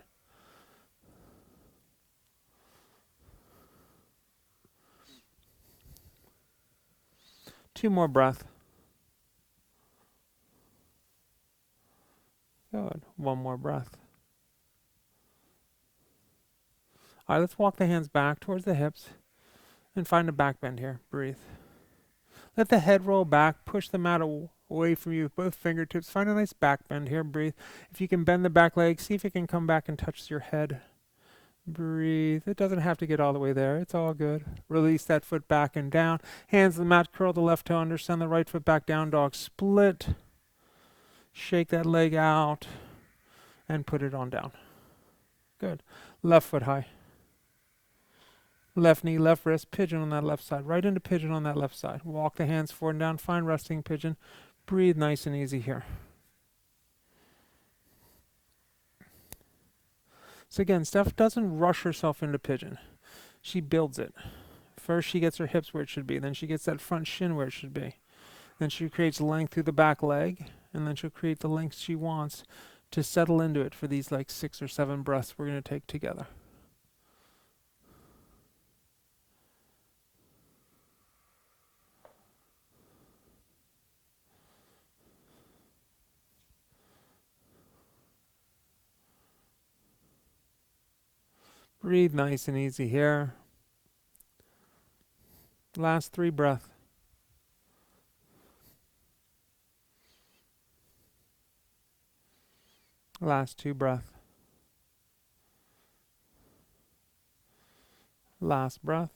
Two more breaths. Good. One more breath. All right, let's walk the hands back towards the hips and find a back bend here. Breathe. Let the head roll back. Push the mat away from you with both fingertips. Find a nice back bend here. Breathe. If you can bend the back leg, see if it can come back and touch your head. Breathe. It doesn't have to get all the way there. It's all good. Release that foot back and down. Hands to the mat. Curl the left toe under. Send the right foot back down. Dog split. Shake that leg out and put it on down. Good. Left foot high. Left knee, left wrist. Pigeon on that left side. Right into pigeon on that left side. Walk the hands forward and down. Find resting pigeon. Breathe nice and easy here. So again, Steph doesn't rush herself into pigeon. She builds it. First she gets her hips where it should be. Then she gets that front shin where it should be. Then she creates length through the back leg. And then she'll create the length she wants to settle into it for these like 6 or 7 breaths we're going to take together. Breathe nice and easy here. Last 3 breaths. Last 2 breaths. Last breath.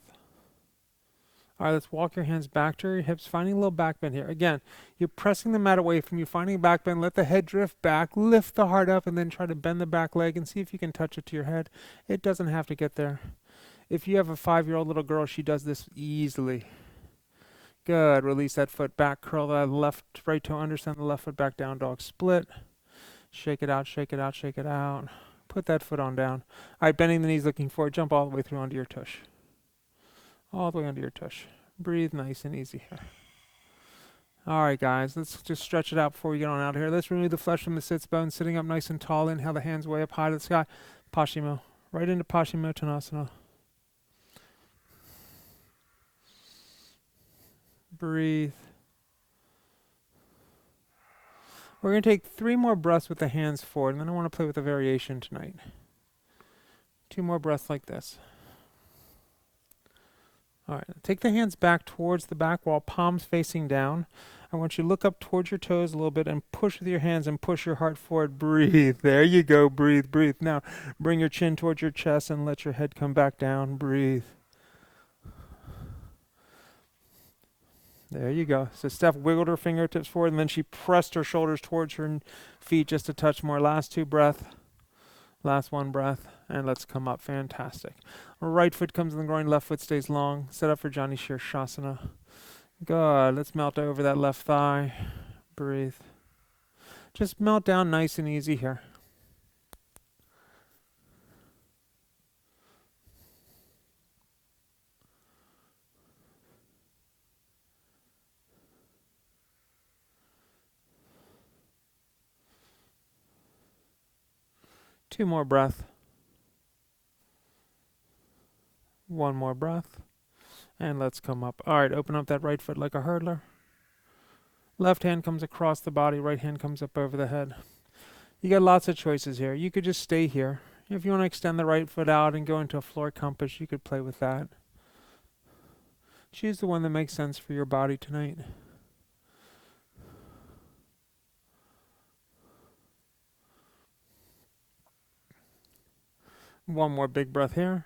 All right, let's walk your hands back to your hips, finding a little back bend here. Again, you're pressing the mat away from you, finding a back bend. Let the head drift back, lift the heart up, and then try to bend the back leg and see if you can touch it to your head. It doesn't have to get there. If you have a 5-year-old little girl, she does this easily. Good. Release that foot back, curl that left right toe under, send the left foot back down, dog split. Shake it out, shake it out, shake it out. Put that foot on down. All right, bending the knees, looking forward. Jump all the way through onto your tush. All the way under your tush. Breathe nice and easy here. All right, guys, let's just stretch it out before we get on out of here. Let's remove the flesh from the sits bone, sitting up nice and tall. Inhale the hands way up high to the sky. Paschimottanasana. Right into Paschimottanasana. Breathe. We're going to take 3 more breaths with the hands forward, and then I want to play with a variation tonight. 2 more breaths like this. All right, take the hands back towards the back wall, palms facing down. I want you to look up towards your toes a little bit and push with your hands and push your heart forward. Breathe. There you go. Breathe, breathe. Now, bring your chin towards your chest and let your head come back down. Breathe. There you go. So Steph wiggled her fingertips forward, and then she pressed her shoulders towards her feet just a touch more. Last 2 breaths. Last 1 breath. And let's come up. Fantastic. Right foot comes in the groin, left foot stays long. Set up for Jani Shirshasana. Good. Let's melt over that left thigh. Breathe. Just melt down nice and easy here. Two more breath. 1 more breath. And let's come up. All right, open up that right foot like a hurdler. Left hand comes across the body, right hand comes up over the head. You got lots of choices here. You could just stay here. If you want to extend the right foot out and go into a floor compass, you could play with that. Choose the one that makes sense for your body tonight. One more big breath here.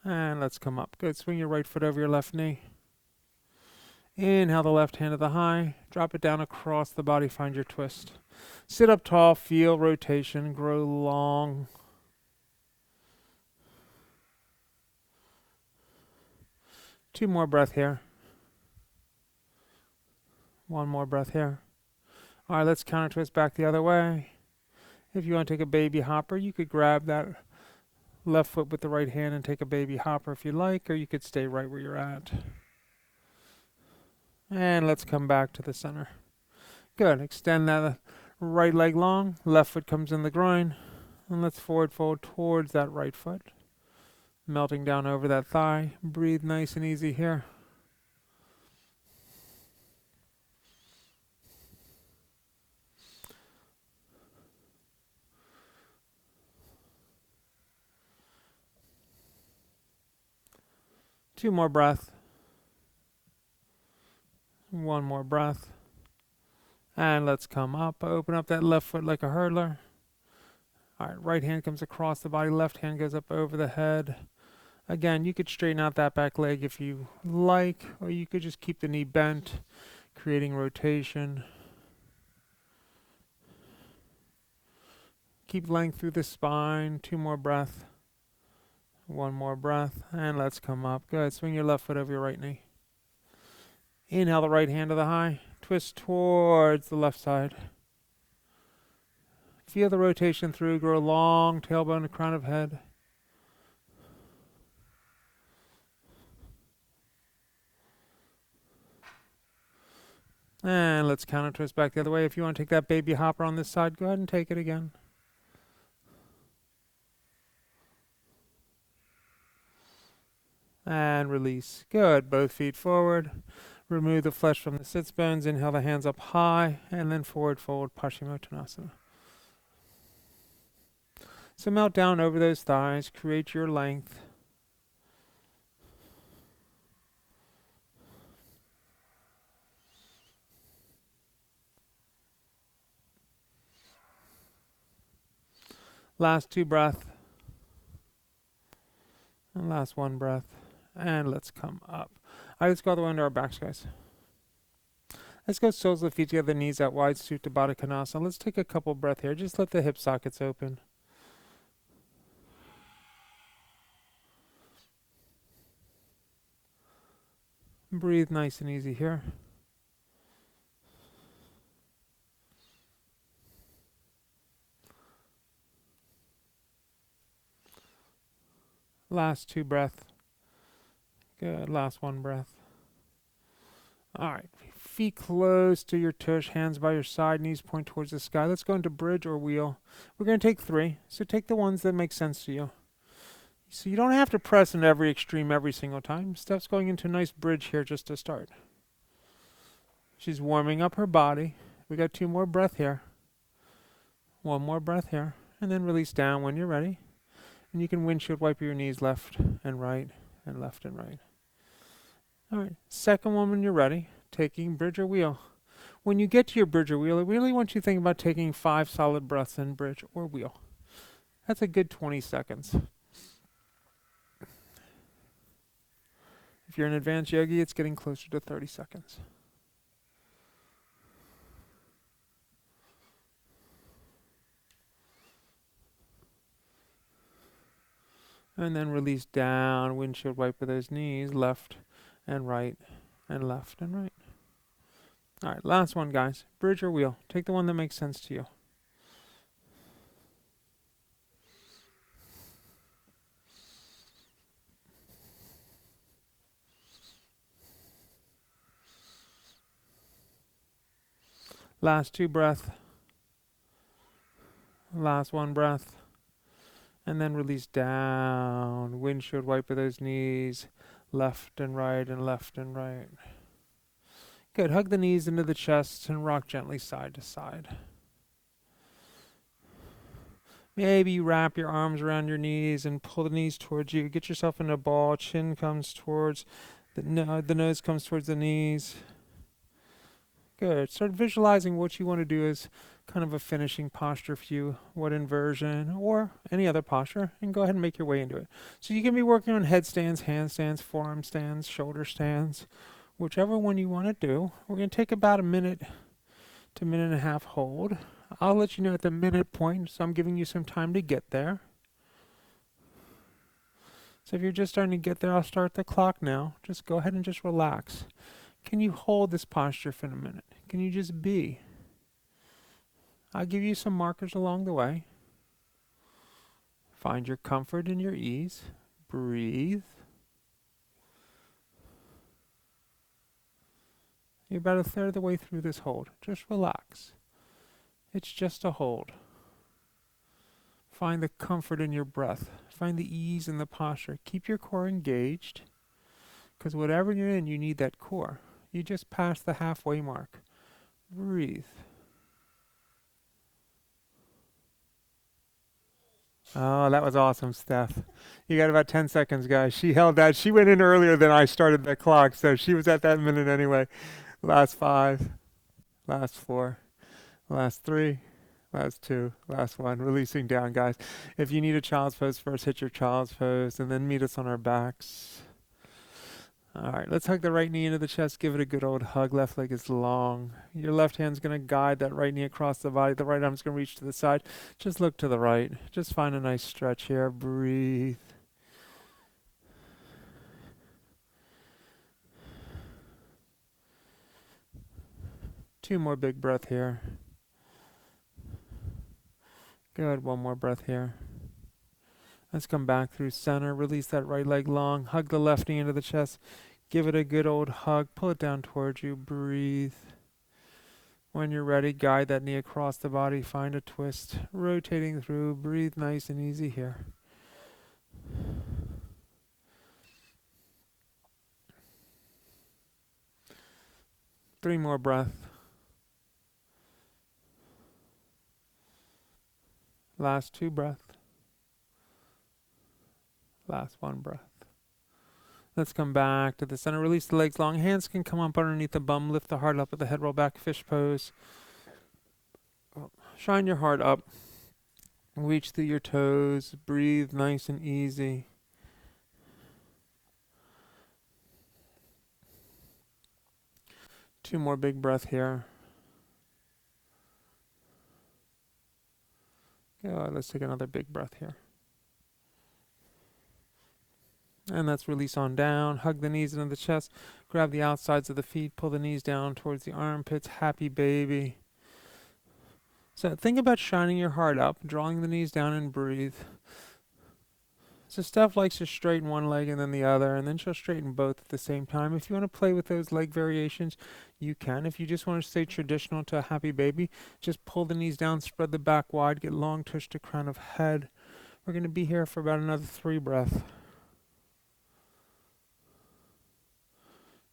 And let's come up. Good. Swing your right foot over your left knee. Inhale the left hand to the high. Drop it down across the body. Find your twist. Sit up tall. Feel rotation. Grow long. Two more breath here. One more breath here. All right, let's counter twist back the other way. If you want to take a baby hopper, you could grab that left foot with the right hand and take a baby hopper if you like, or you could stay right where you're at. And let's come back to the center. Good. Extend that right leg long. Left foot comes in the groin. And let's forward fold towards that right foot. Melting down over that thigh. Breathe nice and easy here. Two more breath. One more breath. And let's come up. Open up that left foot like a hurdler. All right, right hand comes across the body. Left hand goes up over the head. Again, you could straighten out that back leg if you like, or you could just keep the knee bent, creating rotation. Keep length through the spine. Two more breath. One more breath. And let's come up. Good. Swing your left foot over your right knee. Inhale the right hand to the high. Twist towards the left side. Feel the rotation through. Grow long, tailbone to crown of head. And let's counter twist back the other way. If you want to take that baby hopper on this side, go ahead and take it again. And release. Good. Both feet forward. Remove the flesh from the sits bones. Inhale the hands up high. And then forward fold Paschimottanasana. So melt down over those thighs. Create your length. Last 2 breaths. And last 1 breath. And let's come up. All right, let's go all the way under our backs, guys. Let's go soles of the feet together, knees out wide, Supta Baddha Konasana. Let's take a couple breaths here. Just let the hip sockets open. Breathe nice and easy here. Last 2 breaths. Good. Last 1 breath. All right. Feet close to your tush, hands by your side, knees point towards the sky. Let's go into bridge or wheel. We're going to take 3. So take the ones that make sense to you. So you don't have to press in every extreme every single time. Steph's going into a nice bridge here just to start. She's warming up her body. We got 2 more breath here. 1 more breath here. And then release down when you're ready. And you can windshield wipe your knees left and right and left and right. All right. Second one when you're ready. Taking bridge or wheel. When you get to your bridge or wheel, I really want you to think about taking 5 solid breaths in bridge or wheel. That's a good 20 seconds. If you're an advanced yogi, it's getting closer to 30 seconds. And then release down, windshield wiper those knees, left and right and left and right. All right, last one, guys. Bridge or wheel. Take the one that makes sense to you. Last 2 breath. Last 1 breath. And then release down, windshield wiper those knees, left and right and left and right. Good. Hug the knees into the chest and rock gently side to side. Maybe you wrap your arms around your knees and pull the knees towards you. Get yourself in a ball. Chin comes towards the nose comes towards the knees. Good. Start visualizing what you want to do as kind of a finishing posture for you, what inversion or any other posture, and go ahead and make your way into it. So you can be working on headstands, handstands, forearm stands, shoulder stands, whichever one you want to do. We're going to take about a minute to minute and a half hold. I'll let you know at the minute point, so I'm giving you some time to get there. So if you're just starting to get there, I'll start the clock now. Just go ahead and just relax. Can you hold this posture for a minute? Can you just be? I'll give you some markers along the way. Find your comfort and your ease. Breathe. You're about a third of the way through this hold. Just relax. It's just a hold. Find the comfort in your breath. Find the ease in the posture. Keep your core engaged, because whatever you're in, you need that core. You just passed the halfway mark. Breathe. Oh, that was awesome, Steph. You got about 10 seconds, guys. She held that. She went in earlier than I started the clock, so she was at that minute anyway. Last 5, last 4, last 3, last 2, last 1. Releasing down, guys. If you need a child's pose first, hit your child's pose, and then meet us on our backs. All right, let's hug the right knee into the chest. Give it a good old hug. Left leg is long. Your left hand's going to guide that right knee across the body. The right arm's going to reach to the side. Just look to the right. Just find a nice stretch here. Breathe. Two more big breath here. Good. One more breath here. Let's come back through center. Release that right leg long. Hug the left knee into the chest. Give it a good old hug. Pull it down towards you. Breathe. When you're ready, guide that knee across the body. Find a twist. Rotating through. Breathe nice and easy here. Three more breaths. Last 2 breaths. Last 1 breath. Let's come back to the center. Release the legs long. Hands can come up underneath the bum. Lift the heart up with the head roll back. Fish pose. Shine your heart up. Reach through your toes. Breathe nice and easy. Two more big breaths here. Good. Let's take another big breath here. And let's release on down. Hug the knees into the chest. Grab the outsides of the feet. Pull the knees down towards the armpits. Happy baby. So think about shining your heart up, drawing the knees down, and breathe. So Steph likes to straighten one leg and then the other, and then she'll straighten both at the same time. If you want to play with those leg variations, you can. If you just want to stay traditional to a happy baby, just pull the knees down, spread the back wide, get long tush to crown of head. We're going to be here for about another 3 breaths.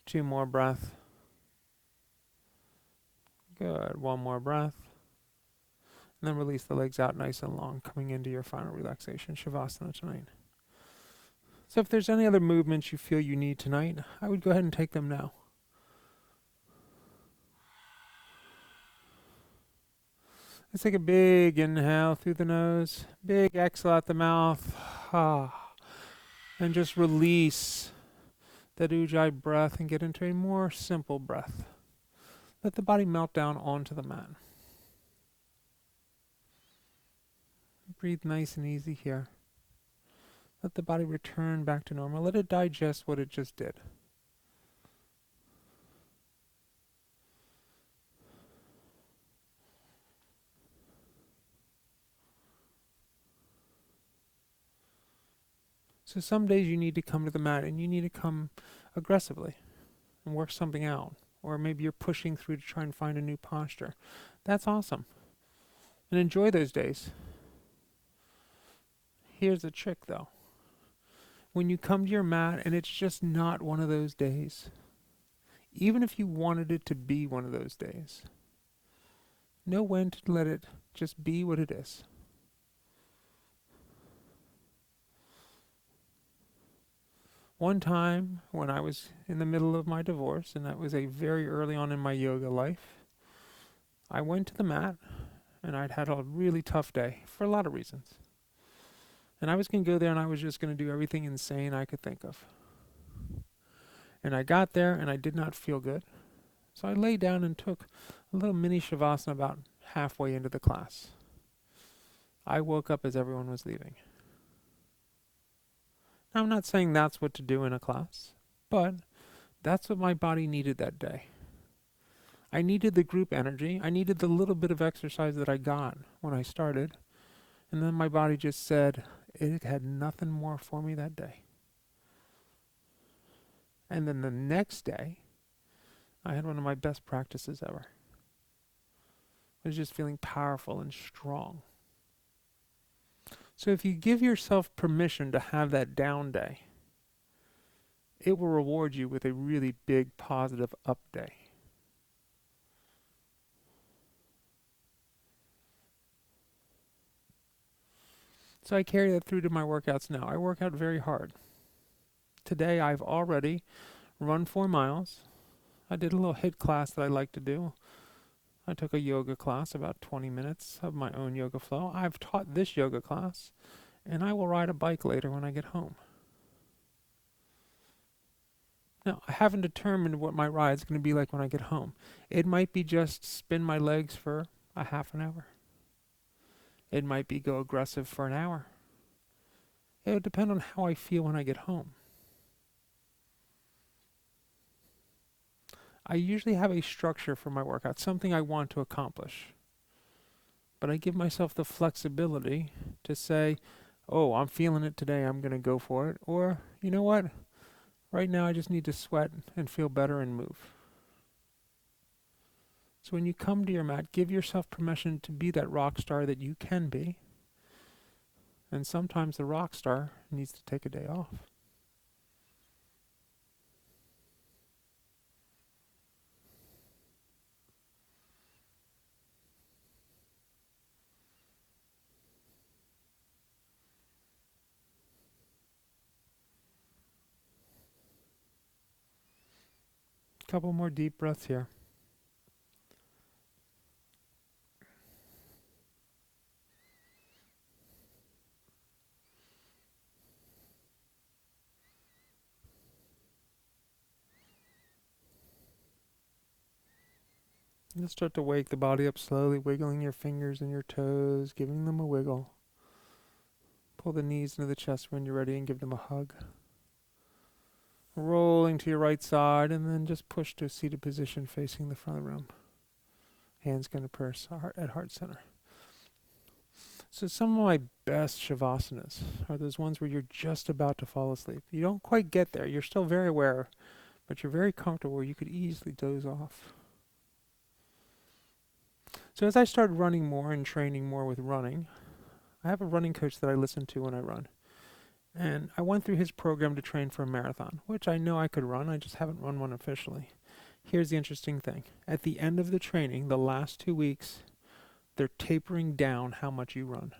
2 more breaths. Good. One more breath. And then release the legs out nice and long, coming into your final relaxation, Shavasana tonight. So if there's any other movements you feel you need tonight, I would go ahead and take them now. Let's take a big inhale through the nose, big exhale out the mouth, and just release that Ujjayi breath and get into a more simple breath. Let the body melt down onto the mat. Breathe nice and easy here. Let the body return back to normal. Let it digest what it just did. So some days you need to come to the mat and you need to come aggressively and work something out. Or maybe you're pushing through to try and find a new posture. That's awesome. And enjoy those days. Here's the trick though. When you come to your mat and it's just not one of those days, even if you wanted it to be one of those days, know when to let it just be what it is. One time when I was in the middle of my divorce, and that was a very early on in my yoga life, I went to the mat and I'd had a really tough day for a lot of reasons. And I was going to go there and I was just going to do everything insane I could think of. And I got there and I did not feel good. So I lay down and took a little mini shavasana about halfway into the class. I woke up as everyone was leaving. Now, I'm not saying that's what to do in a class, but that's what my body needed that day. I needed the group energy. I needed the little bit of exercise that I got when I started. And then my body just said it had nothing more for me that day. And then the next day, I had one of my best practices ever. I was just feeling powerful and strong. So if you give yourself permission to have that down day, it will reward you with a really big positive up day. So I carry that through to my workouts now. I work out very hard. Today I've already run 4 miles. I did a little HIIT class that I like to do. I took a yoga class, about 20 minutes of my own yoga flow. I've taught this yoga class, and I will ride a bike later when I get home. Now, I haven't determined what my ride's going to be like when I get home. It might be just spin my legs for a half an hour. It might be go aggressive for an hour. It would depend on how I feel when I get home. I usually have a structure for my workout, something I want to accomplish. But I give myself the flexibility to say, oh, I'm feeling it today, I'm going to go for it. Or, you know what? Right now I just need to sweat and feel better and move. So when you come to your mat, give yourself permission to be that rock star that you can be. And sometimes the rock star needs to take a day off. Couple more deep breaths here. And just start to wake the body up slowly, wiggling your fingers and your toes, giving them a wiggle. Pull the knees into the chest when you're ready and give them a hug. Rolling to your right side and then just push to a seated position facing the front of the room. Hands going to press at heart center. So some of my best shavasanas are those ones where you're just about to fall asleep. You don't quite get there. You're still very aware, but you're very comfortable where you could easily doze off. So as I started running more and training more with running, I have a running coach that I listen to when I run. And I went through his program to train for a marathon, which I know I could run. I just haven't run one officially. Here's the interesting thing. At the end of the training, the last 2 weeks, they're tapering down how much you run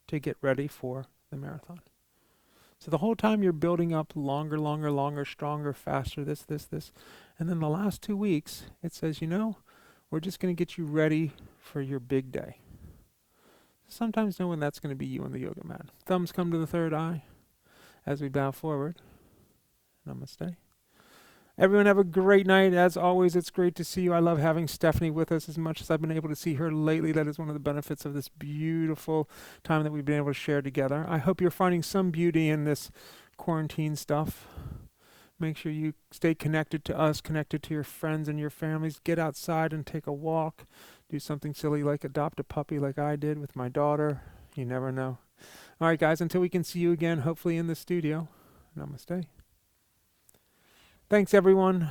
to get ready for the marathon. So the whole time you're building up longer, stronger, faster, this. And then the last 2 weeks, it says, we're just going to get you ready for your big day. Sometimes knowing that's going to be you on the yoga mat. Thumbs come to the third eye as we bow forward. Namaste. Everyone have a great night. As always, it's great to see you. I love having Stephanie with us as much as I've been able to see her lately. That is one of the benefits of this beautiful time that we've been able to share together. I hope you're finding some beauty in this quarantine stuff. Make sure you stay connected to us, connected to your friends and your families. Get outside and take a walk. Do something silly like adopt a puppy like I did with my daughter. You never know. All right, guys, until we can see you again, hopefully in the studio. Namaste. Thanks, everyone.